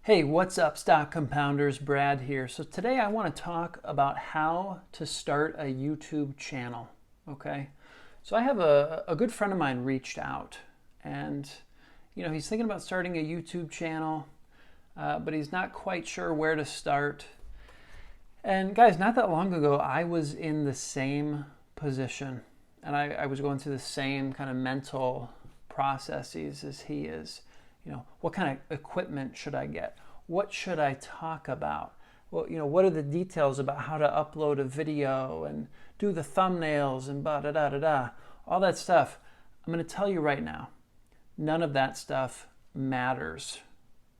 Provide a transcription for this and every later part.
Hey, what's up, stock compounders? Brad here. So today I want to talk about how to start a YouTube channel. Okay, so I have a good friend of mine reached out, and he's thinking about starting a YouTube channel, but he's not quite sure where to start. And guys, not that long ago, I was in the same position, and I was going through the same kind of mental processes as he is. What kind of equipment should I get? What should I talk about? Well, what are the details about how to upload a video and do the thumbnails and da da da da. All that stuff. I'm going to tell you right now, none of that stuff matters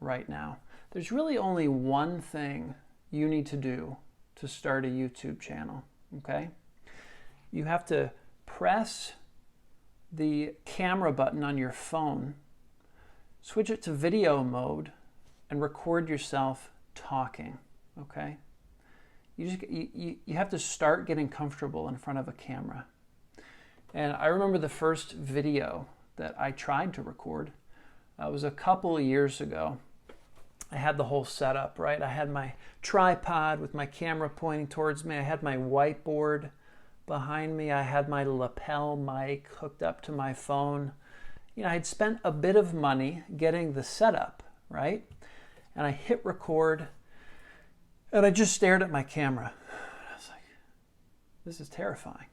right now. There's really only one thing you need to do to start a YouTube channel, okay? You have to press the camera button on your phone, switch it to video mode, and record yourself talking, okay? You have to start getting comfortable in front of a camera. And I remember the first video that I tried to record was a couple of years ago. I had the whole setup, right? I had my tripod with my camera pointing towards me. I had my whiteboard behind me. I had my lapel mic hooked up to my phone. I'd spent a bit of money getting the setup, right? And I hit record, and I just stared at my camera. I was like, this is terrifying.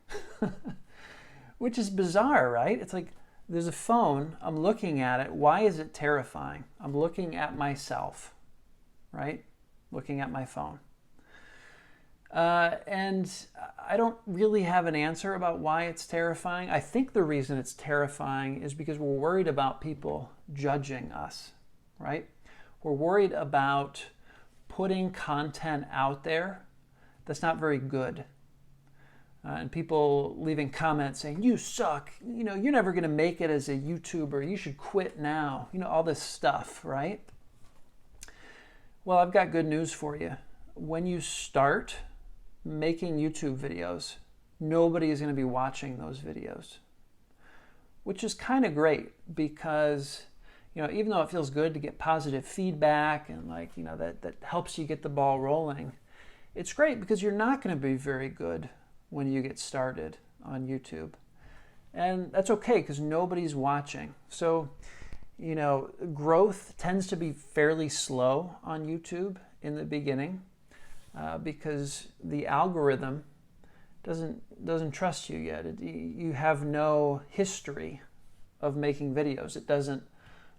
Which is bizarre, right? It's like, there's a phone, I'm looking at it. Why is it terrifying? I'm looking at myself, right? Looking at my phone. And I don't really have an answer about why it's terrifying. I think the reason it's terrifying is because we're worried about people judging us, right? We're worried about putting content out there that's not very good. And people leaving comments saying, you suck, you're never going to make it as a YouTuber, you should quit now, all this stuff, right? Well, I've got good news for you. When you start making YouTube videos, nobody is going to be watching those videos, which is kind of great because, even though it feels good to get positive feedback and that helps you get the ball rolling, it's great because you're not going to be very good when you get started on YouTube. And that's okay because nobody's watching. So, growth tends to be fairly slow on YouTube in the beginning. Because the algorithm doesn't trust you yet. You have no history of making videos. It doesn't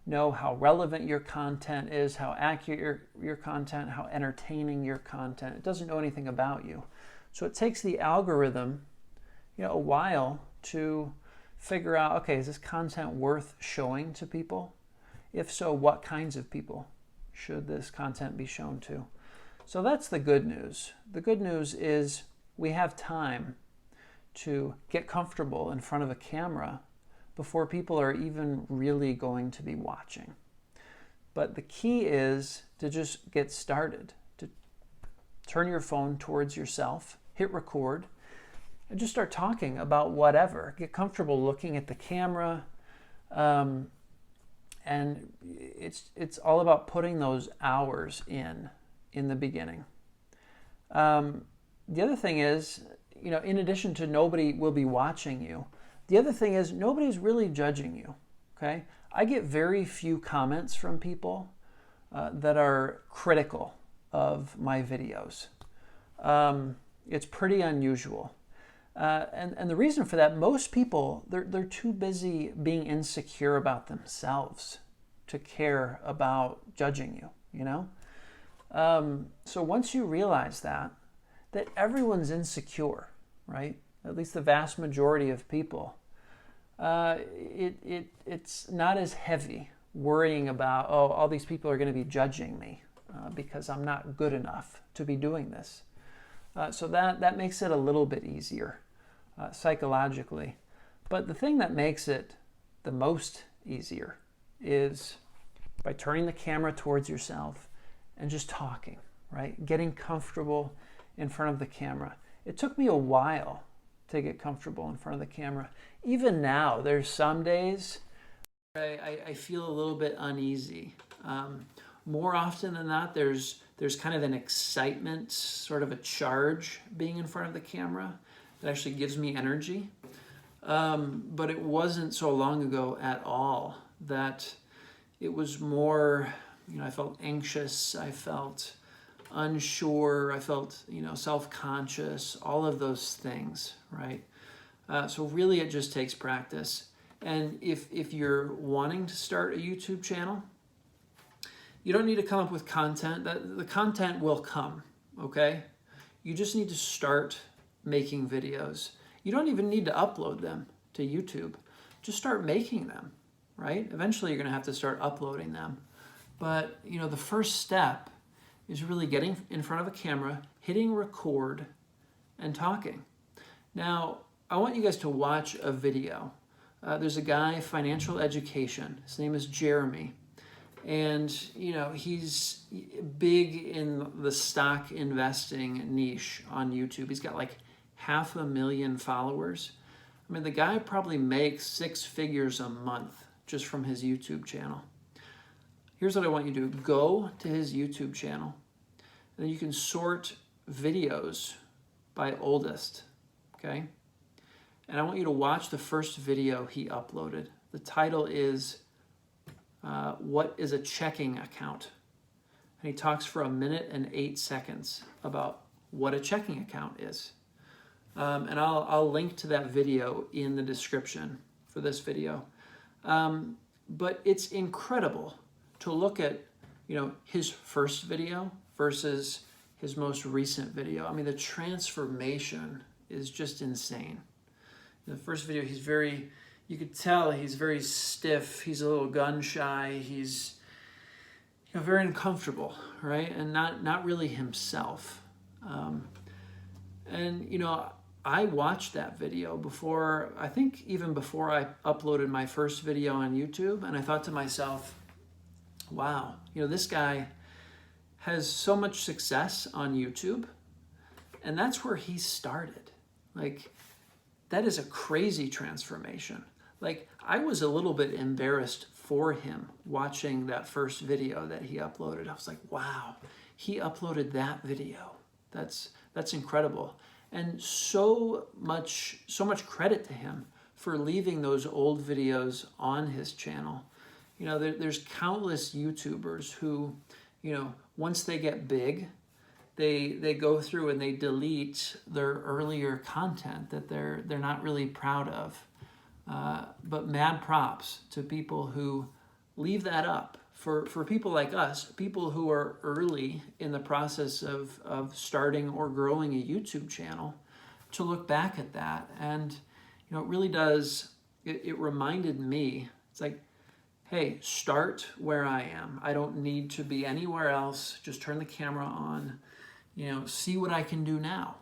know how relevant your content is, how accurate your content, how entertaining your content. It doesn't know anything about you. So it takes the algorithm, a while to figure out, okay, is this content worth showing to people? If so, what kinds of people should this content be shown to? So that's the good news. The good news is we have time to get comfortable in front of a camera before people are even really going to be watching. But the key is to just get started, to turn your phone towards yourself, hit record, and just start talking about whatever. Get comfortable looking at the camera. And it's all about putting those hours in the beginning. The other thing is, in addition to nobody will be watching you, the other thing is nobody's really judging you, okay? I get very few comments from people that are critical of my videos. It's pretty unusual. And the reason for that, most people, they're too busy being insecure about themselves to care about judging you, So once you realize that everyone's insecure, right? At least the vast majority of people, it's not as heavy worrying about, oh, all these people are going to be judging me because I'm not good enough to be doing this. So that makes it a little bit easier psychologically. But the thing that makes it the most easier is by turning the camera towards yourself and just talking, right? Getting comfortable in front of the camera. It took me a while to get comfortable in front of the camera. Even now, there's some days I feel a little bit uneasy. more often than not, there's kind of an excitement, sort of a charge being in front of the camera that actually gives me energy. But it wasn't so long ago at all that it was more, I felt anxious, I felt unsure, I felt, self-conscious, all of those things, right? So really it just takes practice. And if you're wanting to start a YouTube channel, you don't need to come up with content. The content will come, okay? You just need to start making videos. You don't even need to upload them to YouTube. Just start making them, right? Eventually you're gonna have to start uploading them. But the first step is really getting in front of a camera, hitting record, and talking. Now, I want you guys to watch a video. There's a guy, Financial Education. His name is Jeremy. And, he's big in the stock investing niche on YouTube. He's got like 500,000 followers. I mean, the guy probably makes 6 figures a month just from his YouTube channel. Here's what I want you to do. Go to his YouTube channel, and then you can sort videos by oldest, okay? And I want you to watch the first video he uploaded. The title is, What is a Checking Account? And he talks for 1 minute and 8 seconds about what a checking account is. And I'll link to that video in the description for this video. But it's incredible to look at, his first video versus his most recent video. I mean, the transformation is just insane. In the first video, you could tell he's very stiff, he's a little gun shy, he's very uncomfortable, right? And not really himself. I watched that video before, I think even before I uploaded my first video on YouTube, and I thought to myself, wow, this guy has so much success on YouTube, and that's where he started. Like, that is a crazy transformation. Like, I was a little bit embarrassed for him watching that first video that he uploaded. I was like, wow, he uploaded that video. That's incredible. And so much credit to him for leaving those old videos on his channel. There's countless YouTubers who, once they get big, they go through and they delete their earlier content that they're not really proud of. But mad props to people who leave that up. For people like us, people who are early in the process of starting or growing a YouTube channel, to look back at that. And, it really does, it reminded me, it's like, hey, start where I am. I don't need to be anywhere else. Just turn the camera on, see what I can do now.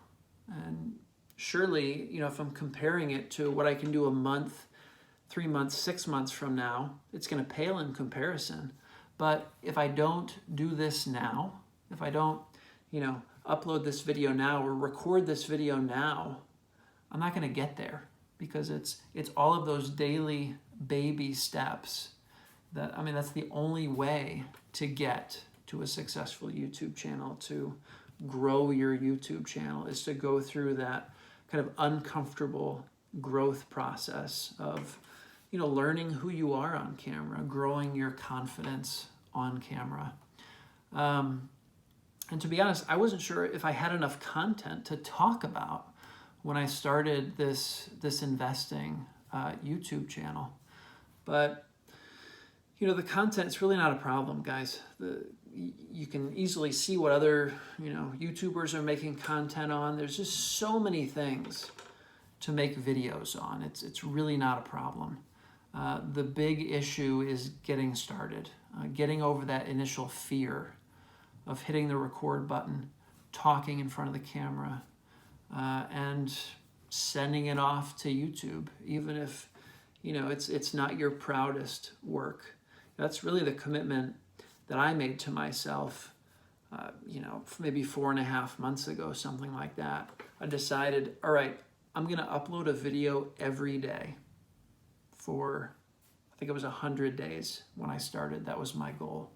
And surely, if I'm comparing it to what I can do a month, 3 months, 6 months from now, it's going to pale in comparison. But if I don't do this now, if I don't, upload this video now or record this video now, I'm not going to get there, because it's all of those daily baby steps that's the only way to get to a successful YouTube channel, to grow your YouTube channel, is to go through that kind of uncomfortable growth process of, learning who you are on camera, growing your confidence on camera. And to be honest, I wasn't sure if I had enough content to talk about when I started this investing YouTube channel. But, the content's really not a problem, guys. You can easily see what other, YouTubers are making content on. There's just so many things to make videos on. It's really not a problem. The big issue is getting started, getting over that initial fear of hitting the record button, talking in front of the camera, and sending it off to YouTube, even if, it's not your proudest work. That's really the commitment that I made to myself, maybe 4.5 months ago, something like that. I decided, all right, I'm going to upload a video every day for, I think it was 100 days when I started. That was my goal.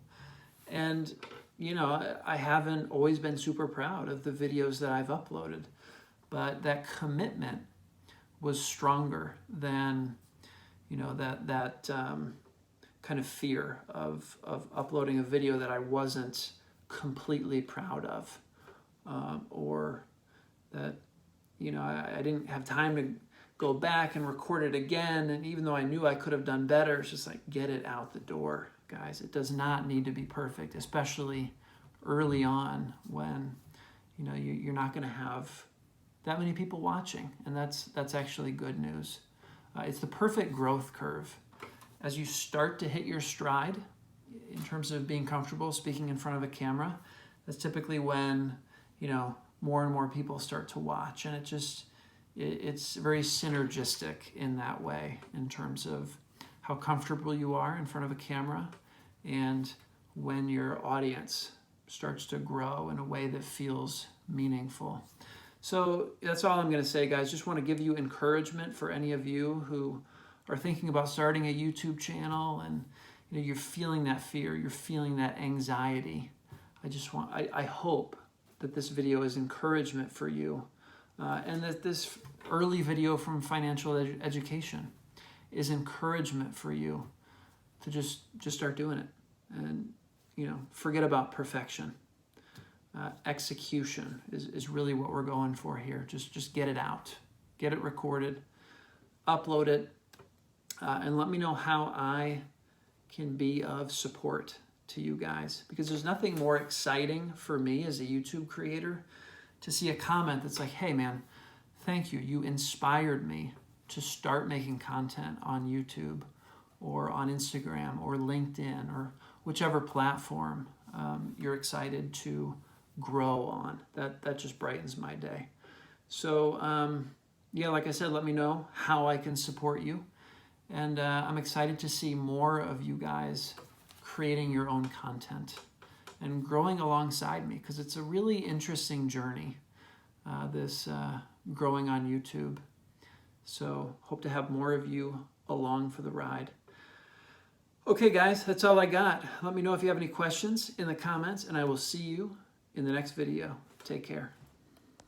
And And, you know, I haven't always been super proud of the videos that I've uploaded, but that commitment was stronger than, you know, that kind of fear of uploading a video that I wasn't completely proud of, or that, you know, I didn't have time to go back and record it again. And even though I knew I could have done better, it's just like, get it out the door, guys. It does not need to be perfect, especially early on when, you know, you're not going to have that many people watching. And that's actually good news. It's the perfect growth curve. As you start to hit your stride in terms of being comfortable speaking in front of a camera, that's typically when, you know, more and more people start to watch. And it's very synergistic in that way, in terms of how comfortable you are in front of a camera and when your audience starts to grow in a way that feels meaningful. So that's all I'm going to say, guys. Just want to give you encouragement for any of you who are thinking about starting a YouTube channel, and, you know, you're feeling that fear, you're feeling that anxiety. I hope that this video is encouragement for you, and that this early video from Financial Education is encouragement for you to just start doing it, and, you know, forget about perfection. Execution is really what we're going for here. Just get it out, get it recorded, upload it, and let me know how I can be of support to you guys, because there's nothing more exciting for me as a YouTube creator to see a comment that's like, hey man, thank you. You inspired me to start making content on YouTube or on Instagram or LinkedIn or whichever platform you're excited to grow on. That just brightens my day. So yeah, like I said, let me know how I can support you. And I'm excited to see more of you guys creating your own content and growing alongside me, because it's a really interesting journey, this growing on YouTube. So hope to have more of you along for the ride. Okay, guys, that's all I got. Let me know if you have any questions in the comments, and I will see you in the next video. Take care.